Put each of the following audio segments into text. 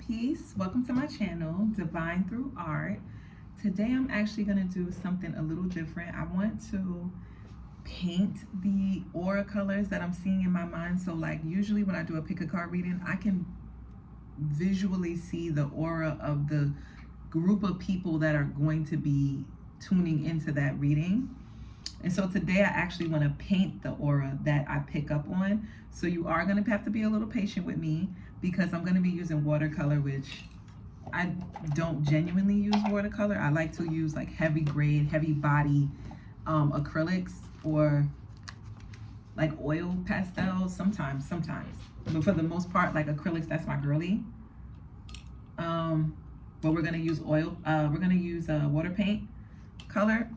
Peace. Welcome to my channel, Divine Through Art. Today I'm actually going to do something a little different. I want to paint the aura colors that I'm seeing in my mind. So like usually when I do a pick a card reading, I can visually see the aura of the group of people that are going to be tuning into that reading. And so today I actually want to paint the aura that I pick up on. So you are going to have to be a little patient with me because I'm going to be using watercolor, which I don't genuinely use watercolor. I like to use like heavy grade, heavy body acrylics or like oil pastels sometimes. But for the most part, like acrylics, that's my girly. But we're going to use we're going to use water paint color,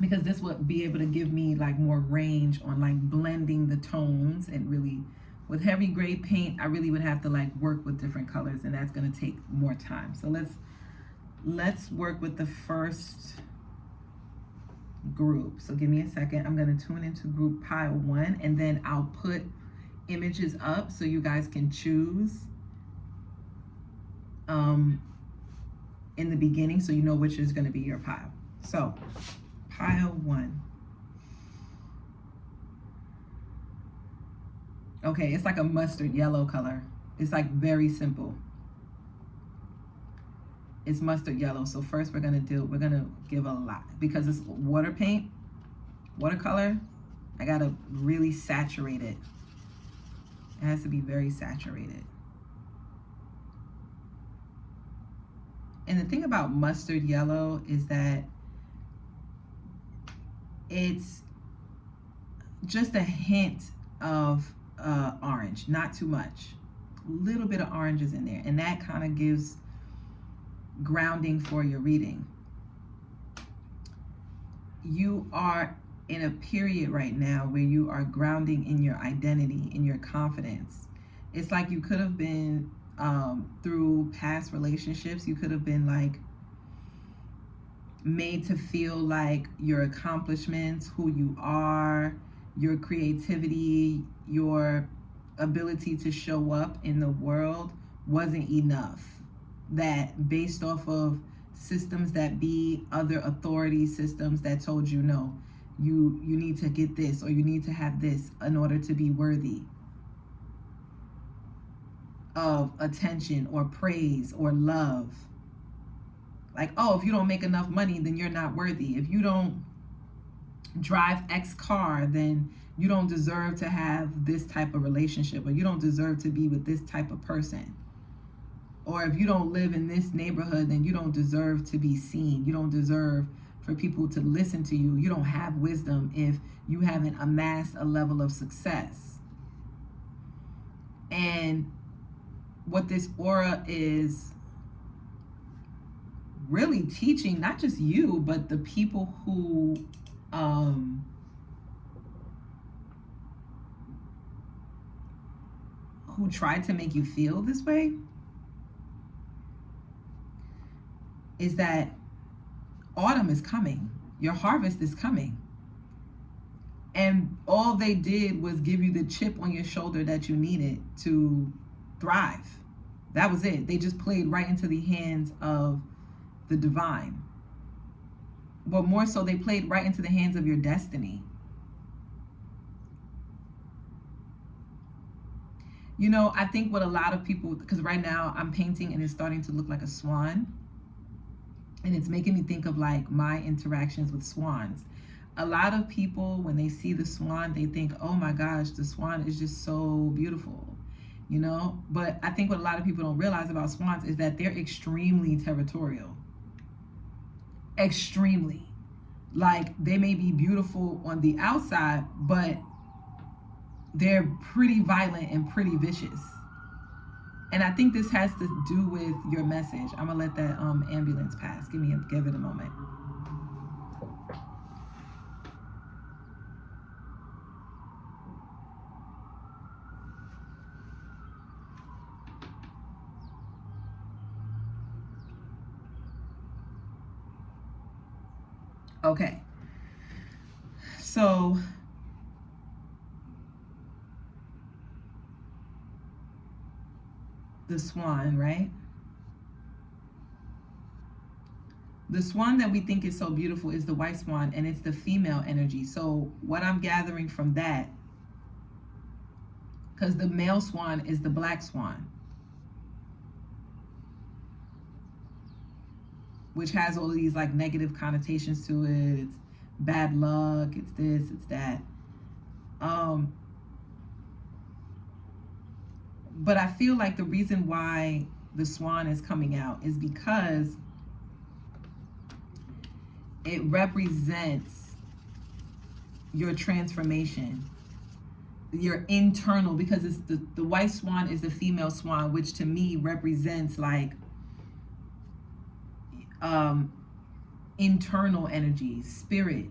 because this would be able to give me like more range on like blending the tones. And really with heavy grade paint, I really would have to like work with different colors, and that's going to take more time. So let's work with the first group. So give me a second. I'm going to tune into group pile 1, and then I'll put images up so you guys can choose in the beginning, so you know which is going to be your pile. So pile 1. Okay, it's like a mustard yellow color. It's like very simple. It's mustard yellow. So first we're gonna give a lot, because it's water paint, watercolor. I gotta really saturate it. It has to be very saturated. And the thing about mustard yellow is that it's just a hint of orange, not too much. A little bit of orange is in there, and that kind of gives grounding for your reading. You are in a period right now where you are grounding in your identity, in your confidence. It's like you could have been through past relationships, you could have been like made to feel like your accomplishments, who you are, your creativity, your ability to show up in the world wasn't enough. That based off of systems that be other authority systems that told you no, you need to get this or you need to have this in order to be worthy of attention or praise or love. Like, oh, if you don't make enough money, then you're not worthy. If you don't drive X car, then you don't deserve to have this type of relationship, or you don't deserve to be with this type of person. Or if you don't live in this neighborhood, then you don't deserve to be seen. You don't deserve for people to listen to you. You don't have wisdom if you haven't amassed a level of success. And what this aura is really teaching, not just you, but the people who try to make you feel this way, is that autumn is coming. Your harvest is coming. And all they did was give you the chip on your shoulder that you needed to thrive. That was it. They just played right into the hands of the divine. But more so, they played right into the hands of your destiny. You know, I think what a lot of people, because right now I'm painting and it's starting to look like a swan. And it's making me think of like my interactions with swans. A lot of people, when they see the swan, they think, oh my gosh, the swan is just so beautiful, you know? But I think what a lot of people don't realize about swans is that they're extremely territorial. Extremely. Like, they may be beautiful on the outside, but they're pretty violent and pretty vicious. And I think this has to do with your message. I'm gonna let that ambulance pass. Give it a moment. Okay. So the swan, right? The swan that we think is so beautiful is the white swan, and it's the female energy. So what I'm gathering from that, because the male swan is the black swan, which has all of these like negative connotations to it. It's bad luck, it's this, it's that. But I feel like the reason why the swan is coming out is because it represents your transformation, your internal, because it's the white swan is the female swan, which to me represents like internal energy, spirit,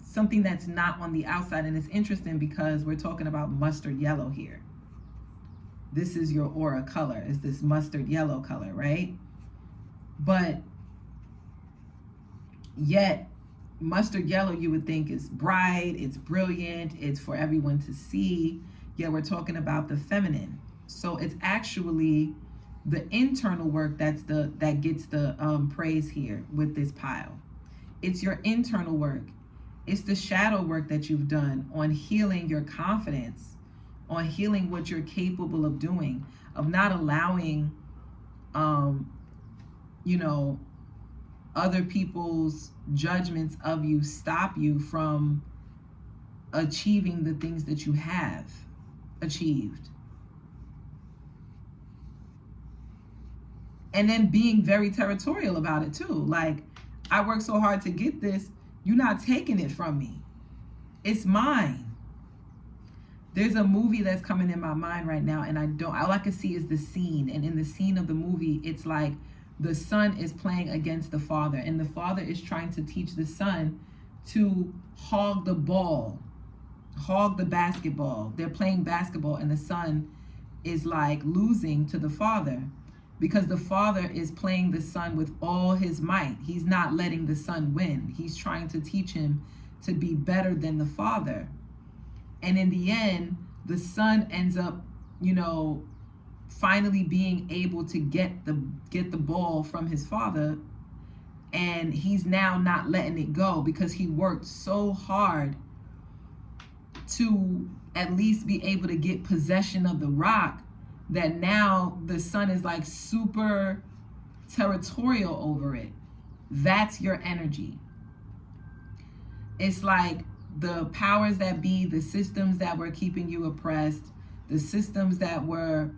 something that's not on the outside. And it's interesting because we're talking about mustard yellow here. This is your aura color, is this mustard yellow color, right? But yet mustard yellow you would think is bright, it's brilliant, it's for everyone to see, yet we're talking about the feminine. So it's actually the internal work that gets the praise here with this pile. It's your internal work. It's the shadow work that you've done on healing your confidence, on healing what you're capable of doing, of not allowing other people's judgments of you stop you from achieving the things that you have achieved. And then being very territorial about it too. Like, I worked so hard to get this, you're not taking it from me. It's mine. There's a movie that's coming in my mind right now, and all I can see is the scene. And in the scene of the movie, it's like the son is playing against the father, and the father is trying to teach the son to hog the ball, hog the basketball. They're playing basketball, and the son is like losing to the father because the father is playing the son with all his might. He's not letting the son win. He's trying to teach him to be better than the father. And in the end, the son ends up, finally being able to get the ball from his father. And he's now not letting it go because he worked so hard to at least be able to get possession of the rock that now the son is like super territorial over it. That's your energy. It's like the powers that be, the systems that were keeping you oppressed, the systems that were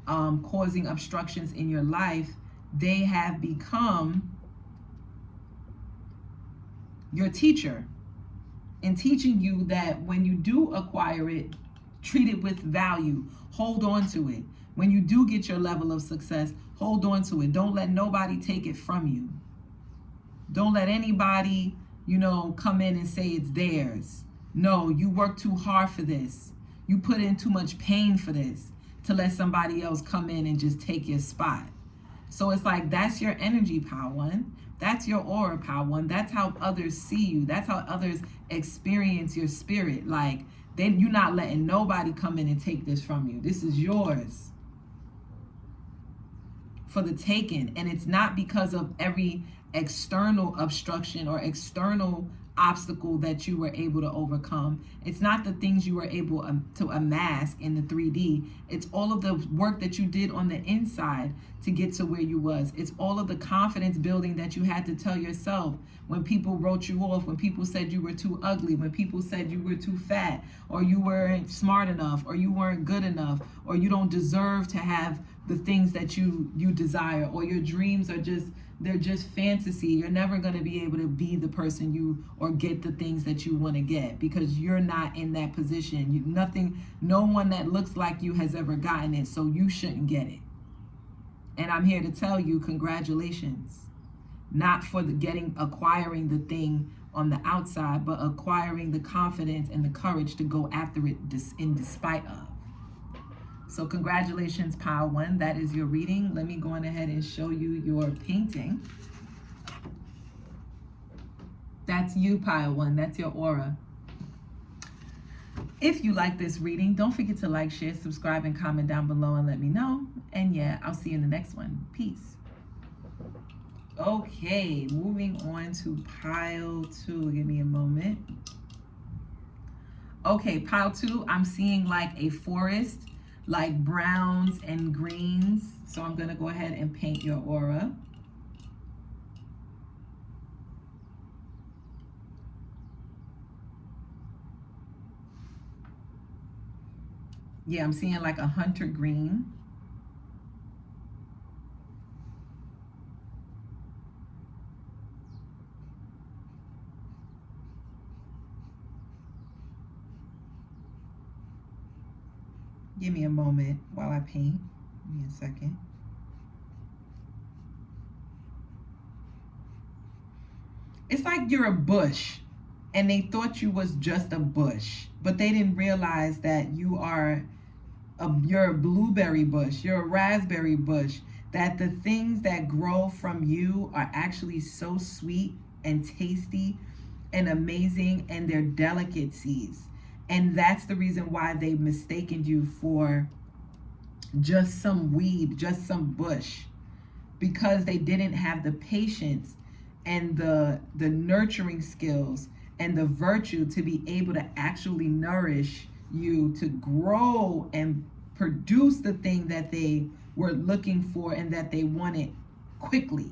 causing obstructions in your life, they have become your teacher in teaching you that when you do acquire it, treat it with value, hold on to it. When you do get your level of success, hold on to it. Don't let nobody take it from you. Don't let anybody come in and say it's theirs. No, you work too hard for this. You put in too much pain for this to let somebody else come in and just take your spot. So it's like, that's your energy, Power One. That's your aura, Power One. That's how others see you. That's how others experience your spirit. Like, then you're not letting nobody come in and take this from you. This is yours for the taking. And it's not because of every external obstruction or external obstacle that you were able to overcome. It's not the things you were able to amass in the 3D. It's all of the work that you did on the inside to get to where you was. It's all of the confidence building that you had to tell yourself when people wrote you off, when people said you were too ugly, when people said you were too fat, or you weren't smart enough, or you weren't good enough, or you don't deserve to have the things that you desire, or your dreams are they're just fantasy. You're never going to be able to be the person or get the things that you want to get because you're not in that position. No one that looks like you has ever gotten it, so you shouldn't get it. And I'm here to tell you, congratulations. Not for acquiring the thing on the outside, but acquiring the confidence and the courage to go after it in despite of. So congratulations, Power One. That is your reading. Let me go on ahead and show you your painting. That's you, Power One. That's your aura. If you like this reading, don't forget to like, share, subscribe, and comment down below and let me know. And yeah, I'll see you in the next one. Peace. Okay, moving on to pile 2. Give me a moment. Okay, pile 2, I'm seeing like a forest, like browns and greens. So I'm going to go ahead and paint your aura. Yeah, I'm seeing like a hunter green. Give me a moment while I paint. Give me a second. It's like you're a bush and they thought you was just a bush, but they didn't realize that you're a blueberry bush, you're a raspberry bush, that the things that grow from you are actually so sweet and tasty and amazing, and they're delicacies. And that's the reason why they've mistaken you for just some weed, just some bush, because they didn't have the patience and the nurturing skills and the virtue to be able to actually nourish you to grow and produce the thing that they were looking for and that they wanted quickly.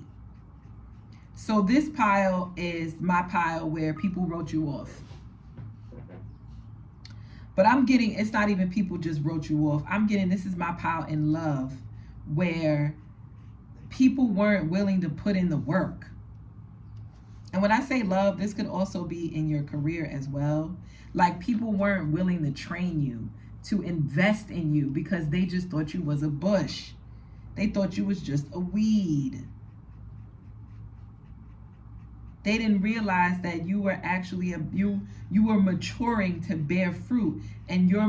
So this pile is my pile where people wrote you off. But I'm getting, it's not even people just wrote you off. I'm getting, this is my pile in love, where people weren't willing to put in the work. And when I say love, this could also be in your career as well. Like, people weren't willing to train you, to invest in you, because they just thought you was a bush. They thought you was just a weed. They didn't realize that you were actually you were maturing to bear fruit, and your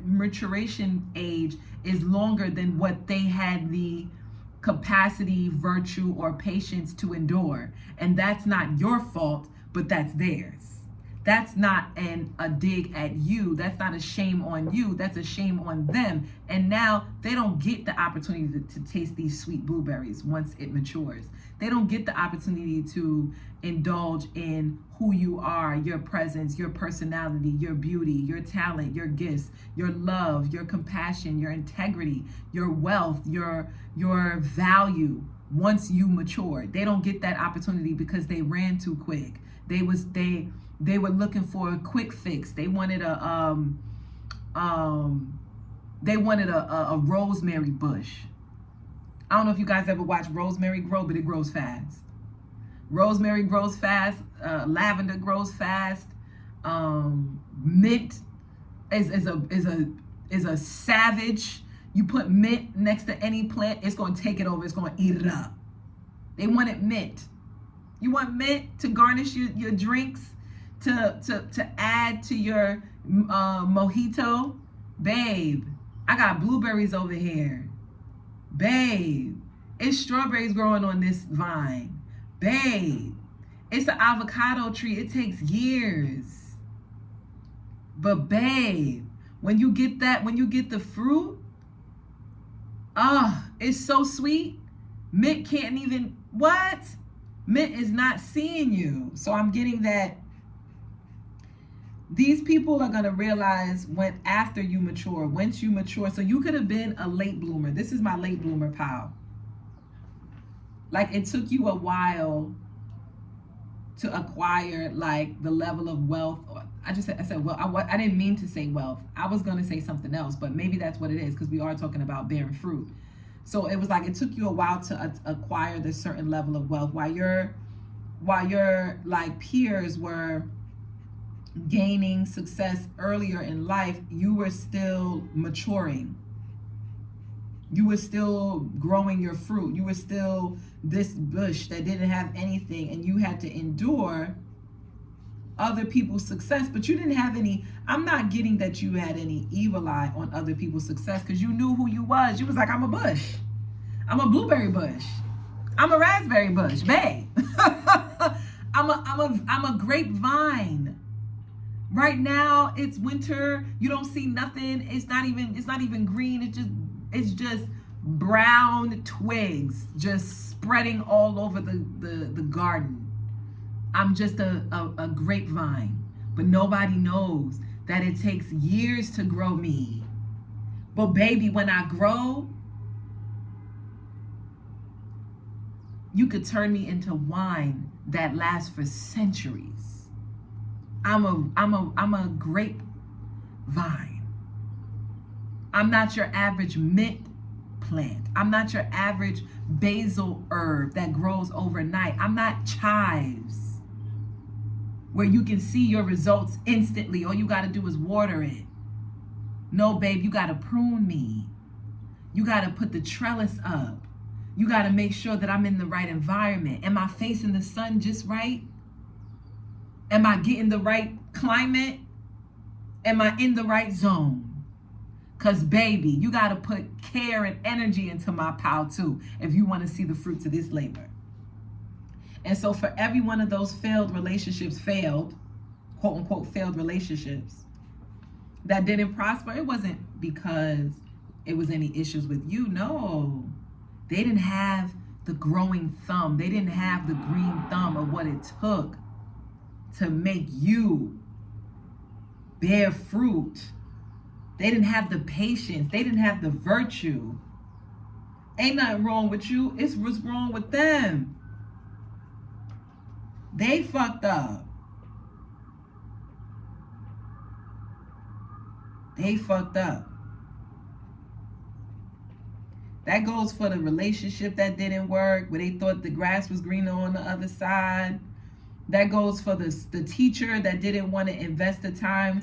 maturation age is longer than what they had the capacity, virtue, or patience to endure. And that's not your fault, but that's theirs. That's not a dig at you. That's not a shame on you. That's a shame on them. And now they don't get the opportunity to taste these sweet blueberries once it matures. They don't get the opportunity to indulge in who you are, your presence, your personality, your beauty, your talent, your gifts, your love, your compassion, your integrity, your wealth, your value once you mature. They don't get that opportunity because they ran too quick. They were looking for a quick fix. They wanted a rosemary bush. I don't know if you guys ever watched rosemary grow, but it grows fast. Rosemary grows fast. Lavender grows fast. Mint is a savage. You put mint next to any plant, it's going to take it over. It's going to eat it up. They wanted mint. You want mint to garnish your drinks, to add to your mojito? Babe, I got blueberries over here. Babe, it's strawberries growing on this vine. Babe, it's an avocado tree. It takes years. But babe, when you get the fruit, it's so sweet. Mint can't even, what? Mint is not seeing you. So I'm getting that these people are going to realize when after you mature, once you mature. So you could have been a late bloomer. This is my late bloomer pile. Like, it took you a while to acquire like the level of wealth. I said well, I didn't mean to say wealth. I was going to say something else, but maybe that's what it is, because we are talking about bearing fruit. So it was like it took you a while to acquire this certain level of wealth, while your like peers were gaining success earlier in life. You were still maturing. You were still growing your fruit. You were still this bush that didn't have anything, and you had to endure other people's success, but you didn't have any. I'm not getting that you had any evil eye on other people's success, because you knew who you was. You was like, I'm a bush. I'm a blueberry bush. I'm a raspberry bush, babe. I'm a grapevine. Right now it's winter. You don't see nothing. It's not even green. It's just brown twigs just spreading all over the garden. I'm just a grapevine. But nobody knows that it takes years to grow me. But baby, when I grow, you could turn me into wine that lasts for centuries. I'm a grape vine. I'm not your average mint plant. I'm not your average basil herb that grows overnight. I'm not chives, where you can see your results instantly. All you got to do is water it. No, babe, you got to prune me. You got to put the trellis up. You got to make sure that I'm in the right environment. Am I facing the sun just right? Am I getting the right climate? Am I in the right zone? Because, baby, you got to put care and energy into my pile, too, if you want to see the fruits of this labor. And so for every one of those failed relationships, quote unquote, failed relationships that didn't prosper, it wasn't because it was any issues with you. No, they didn't have the growing thumb. They didn't have the green thumb of what it took to make you bear fruit. They didn't have the patience. They didn't have the virtue. Ain't nothing wrong with you. It's what's wrong with them. They fucked up. They fucked up. That goes for the relationship that didn't work, where they thought the grass was greener on the other side. That goes for the teacher that didn't want to invest the time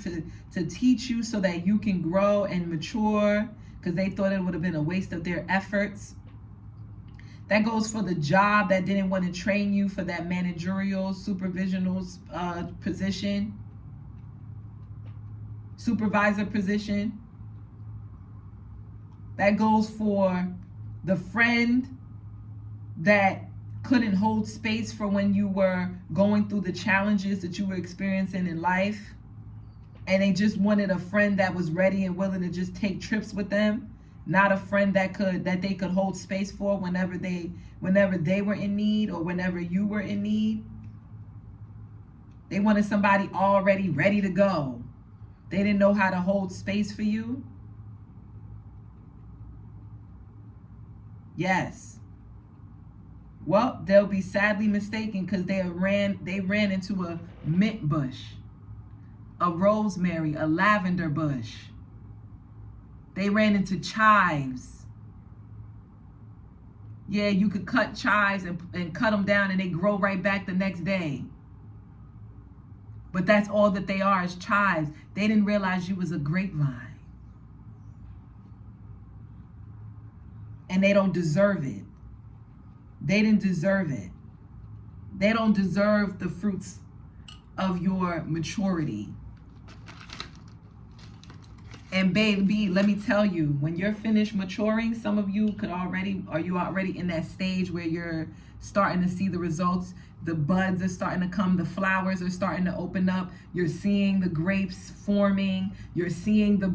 to teach you so that you can grow and mature, because they thought it would have been a waste of their efforts. That goes for the job that didn't want to train you for that managerial, supervisional position, supervisor position. That goes for the friend that couldn't hold space for when you were going through the challenges that you were experiencing in life, and they just wanted a friend that was ready and willing to just take trips with them, not a friend that they could hold space for whenever they were in need or whenever you were in need. They wanted somebody already ready to go. They didn't know how to hold space for you. Yes. Well, they'll be sadly mistaken, because they ran into a mint bush, a rosemary, a lavender bush. They ran into chives. Yeah, you could cut chives and cut them down and they grow right back the next day. But that's all that they are, is chives. They didn't realize you was a grapevine. And they don't deserve it. They didn't deserve it. They don't deserve the fruits of your maturity. And baby, let me tell you, when you're finished maturing, some of you are you already in that stage where you're starting to see the results. The buds are starting to come, the flowers are starting to open up. You're seeing the grapes forming. You're seeing the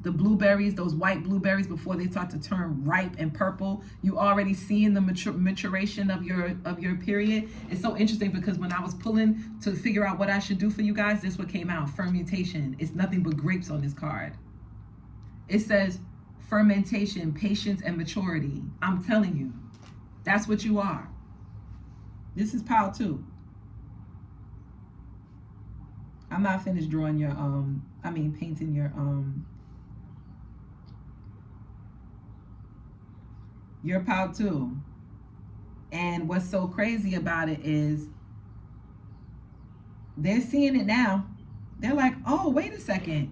blueberries, those white blueberries, before they start to turn ripe and purple. You already seeing the maturation of your period. It's so interesting, because when I was pulling to figure out what I should do for you guys, this what came out: fermentation. It's nothing but grapes on this card. It says fermentation, patience, and maturity. I'm telling you, that's what you are. This is pile 2. I'm not finished drawing your painting your pile 2. And what's so crazy about it is they're seeing it now. They're like, oh, wait a second.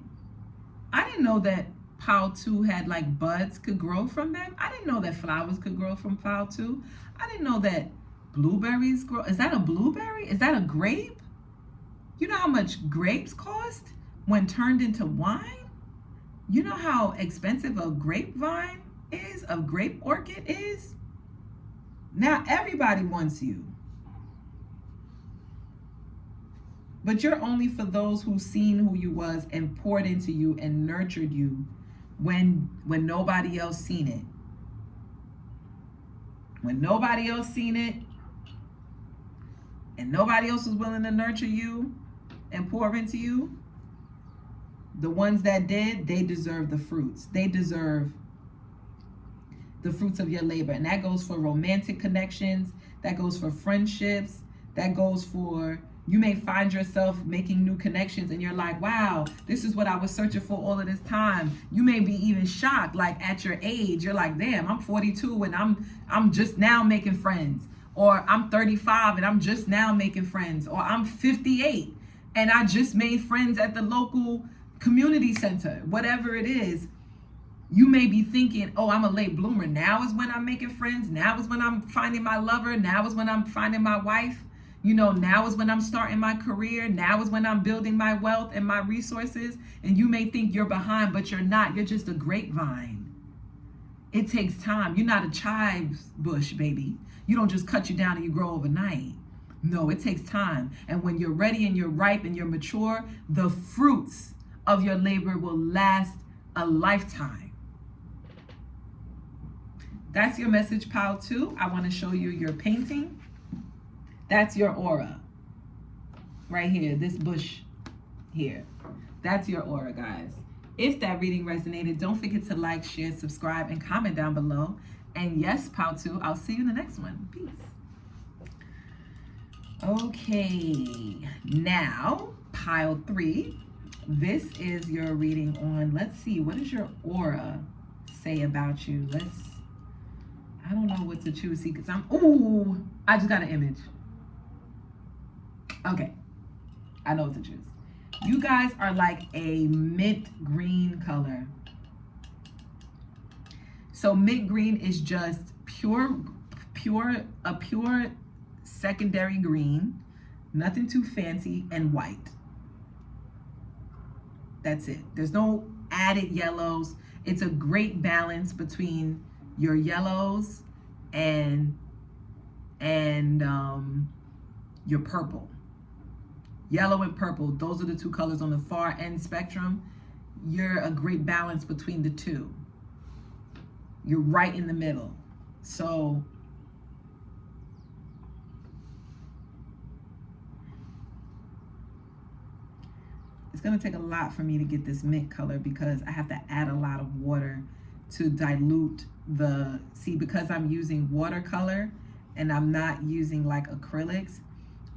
I didn't know that pile 2 had like buds could grow from them. I didn't know that flowers could grow from pile 2. I didn't know that blueberries grow. Is that a blueberry? Is that a grape? You know how much grapes cost when turned into wine? You know how expensive a grapevine is, a grape orchid is? Now everybody wants you. But you're only for those who've seen who you was and poured into you and nurtured you when nobody else seen it. When nobody else seen it and nobody else was willing to nurture you and pour into you, the ones that did, they deserve the fruits. They deserve the fruits of your labor. And that goes for romantic connections. That goes for friendships. That goes for, you may find yourself making new connections and you're like, wow, this is what I was searching for all of this time. You may be even shocked, like at your age, you're like, damn, I'm 42 and I'm just now making friends. Or I'm 35 and I'm just now making friends. Or I'm 58 and I just made friends at the local community center. Whatever it is, you may be thinking, oh, I'm a late bloomer. Now is when I'm making friends. Now is when I'm finding my lover. Now is when I'm finding my wife. You know, now is when I'm starting my career. Now is when I'm building my wealth and my resources. And you may think you're behind, but you're not. You're just a grapevine. It takes time. You're not a chives bush, baby. You don't just cut you down and you grow overnight. No, it takes time. And when you're ready and you're ripe and you're mature, the fruits of your labor will last a lifetime. That's your message, pile 2. I want to show you your painting. That's your aura. Right here, this bush here. That's your aura, guys. If that reading resonated, don't forget to like, share, subscribe, and comment down below. And yes, pile 2, I'll see you in the next one. Peace. Okay, now, pile 3. This is your reading on, let's see, what does your aura say about you? I don't know what to choose, see, because I just got an image. Okay, I know what to choose. You guys are like a mint green color. So mint green is just pure secondary green, nothing too fancy, and white. That's it. There's no added yellows. It's a great balance between your yellows and your purple. Yellow and purple, those are the two colors on the far end spectrum. You're a great balance between the two. You're right in the middle. So it's gonna take a lot for me to get this mint color because I have to add a lot of water to dilute because I'm using watercolor and I'm not using like acrylics,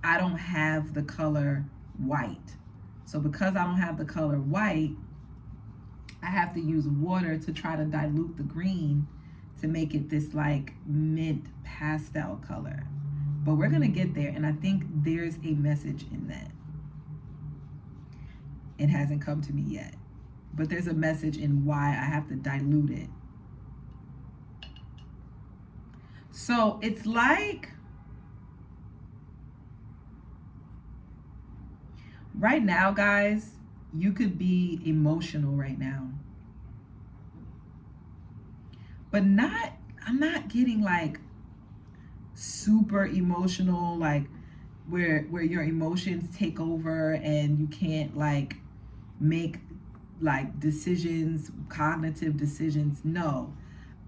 I don't have the color white. So because I don't have the color white, I have to use water to try to dilute the green to make it this like mint pastel color. But we're gonna get there, and I think there's a message in that. It hasn't come to me yet, but there's a message in why I have to dilute it. So it's like, right now, guys, you could be emotional right now. But I'm not getting like super emotional, like where your emotions take over and you can't like make like decisions, cognitive decisions. No,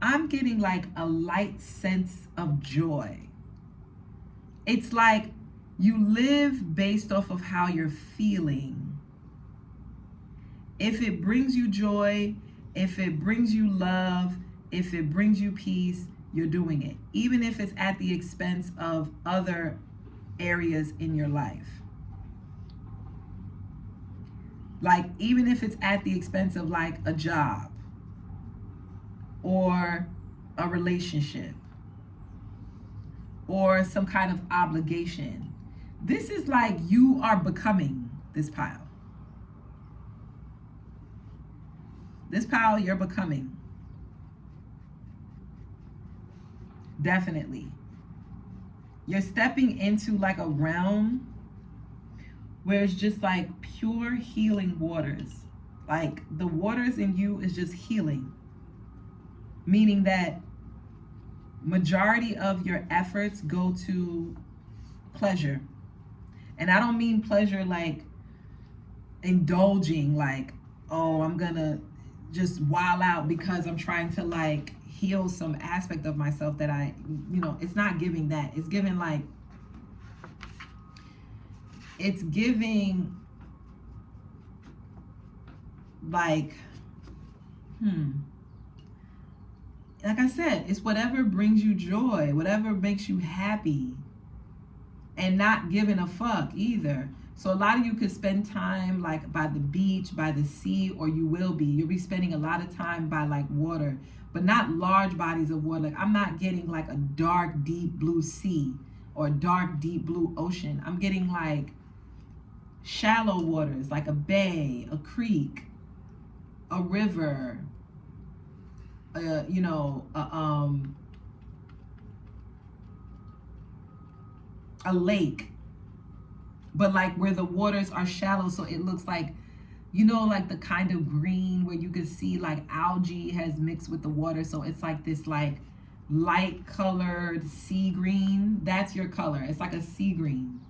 I'm getting like a light sense of joy. It's like you live based off of how you're feeling. If it brings you joy, if it brings you love, if it brings you peace, you're doing it. Even if it's at the expense of other areas in your life. Like, even if it's at the expense of like a job or a relationship or some kind of obligation. This is like you are becoming this pile. This pile, you're becoming. Definitely. You're stepping into like a realm where it's just like pure healing waters. Like the waters in you is just healing. Meaning that majority of your efforts go to pleasure. And I don't mean pleasure like indulging, like, oh, I'm gonna just wild out because I'm trying to like heal some aspect of myself that I, it's not giving that. It's giving like, it's giving like, like I said, it's whatever brings you joy, whatever makes you happy, and not giving a fuck either. So a lot of you could spend time like by the beach, by the sea, or you will be. You'll be spending a lot of time by like water, but not large bodies of water. Like I'm not getting like a dark, deep blue sea or a dark, deep blue ocean. I'm getting like shallow waters, like a bay, a creek, a river, a lake, but like where the waters are shallow, so it looks like, like the kind of green where you can see like algae has mixed with the water, so it's like this like light colored sea green. That's your color. It's like a sea green.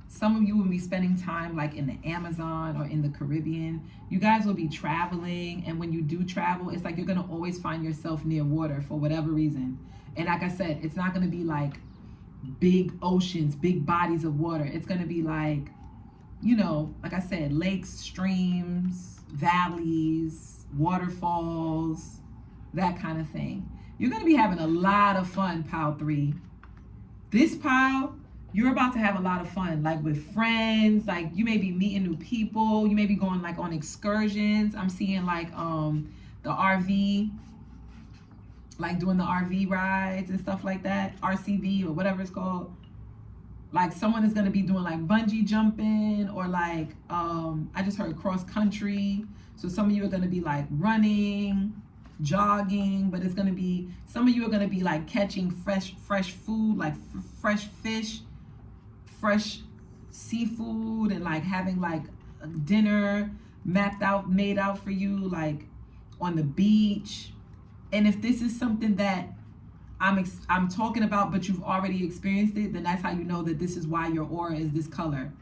Some of you will be spending time like in the Amazon or in the Caribbean. You guys will be traveling, and when you do travel, it's like you're gonna always find yourself near water for whatever reason. And like I said, it's not gonna be like big oceans, big bodies of water. It's gonna be like, like I said, lakes, streams, valleys, waterfalls, that kind of thing. You're gonna be having a lot of fun, pile 3. This pile, you're about to have a lot of fun, like with friends. Like you may be meeting new people. You may be going like on excursions. I'm seeing like the RV, like doing the RV rides and stuff like that, RCV or whatever it's called. Like someone is gonna be doing like bungee jumping, or like I just heard cross country. So some of you are gonna be like running, jogging, but it's gonna be, some of you are gonna be like catching fresh food, like fresh fish, fresh seafood, and like having like a dinner made out for you, like on the beach. And if this is something that I'm talking about, but you've already experienced it, then that's how you know that this is why your aura is this color.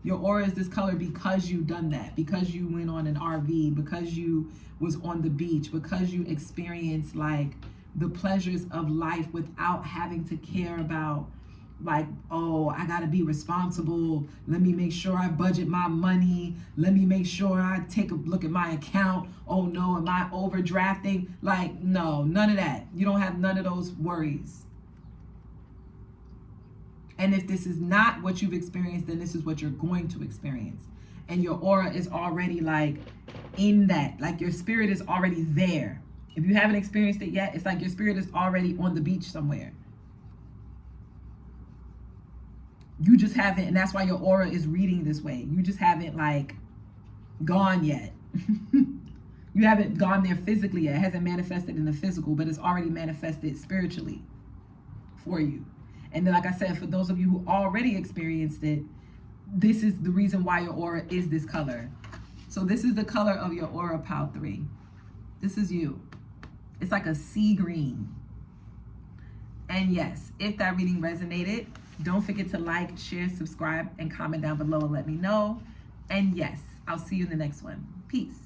Your aura is this color because you've done that, because you went on an RV, because you was on the beach, because you experienced like the pleasures of life without having to care about like, oh, I gotta be responsible. Let me make sure I budget my money. Let me make sure I take a look at my account. Oh no, am I overdrafting? Like, no, none of that. You don't have none of those worries. And if this is not what you've experienced, then this is what you're going to experience. And your aura is already like in that, like your spirit is already there. If you haven't experienced it yet, it's like your spirit is already on the beach somewhere. You just haven't, and that's why your aura is reading this way. You just haven't like gone yet. You haven't gone there physically yet. It hasn't manifested in the physical, but it's already manifested spiritually for you. And then, like I said, for those of you who already experienced it, this is the reason why your aura is this color. So this is the color of your aura, pile 3. This is you. It's like a sea green. And yes, if that reading resonated, don't forget to like, share, subscribe, and comment down below and let me know. And yes, I'll see you in the next one. Peace.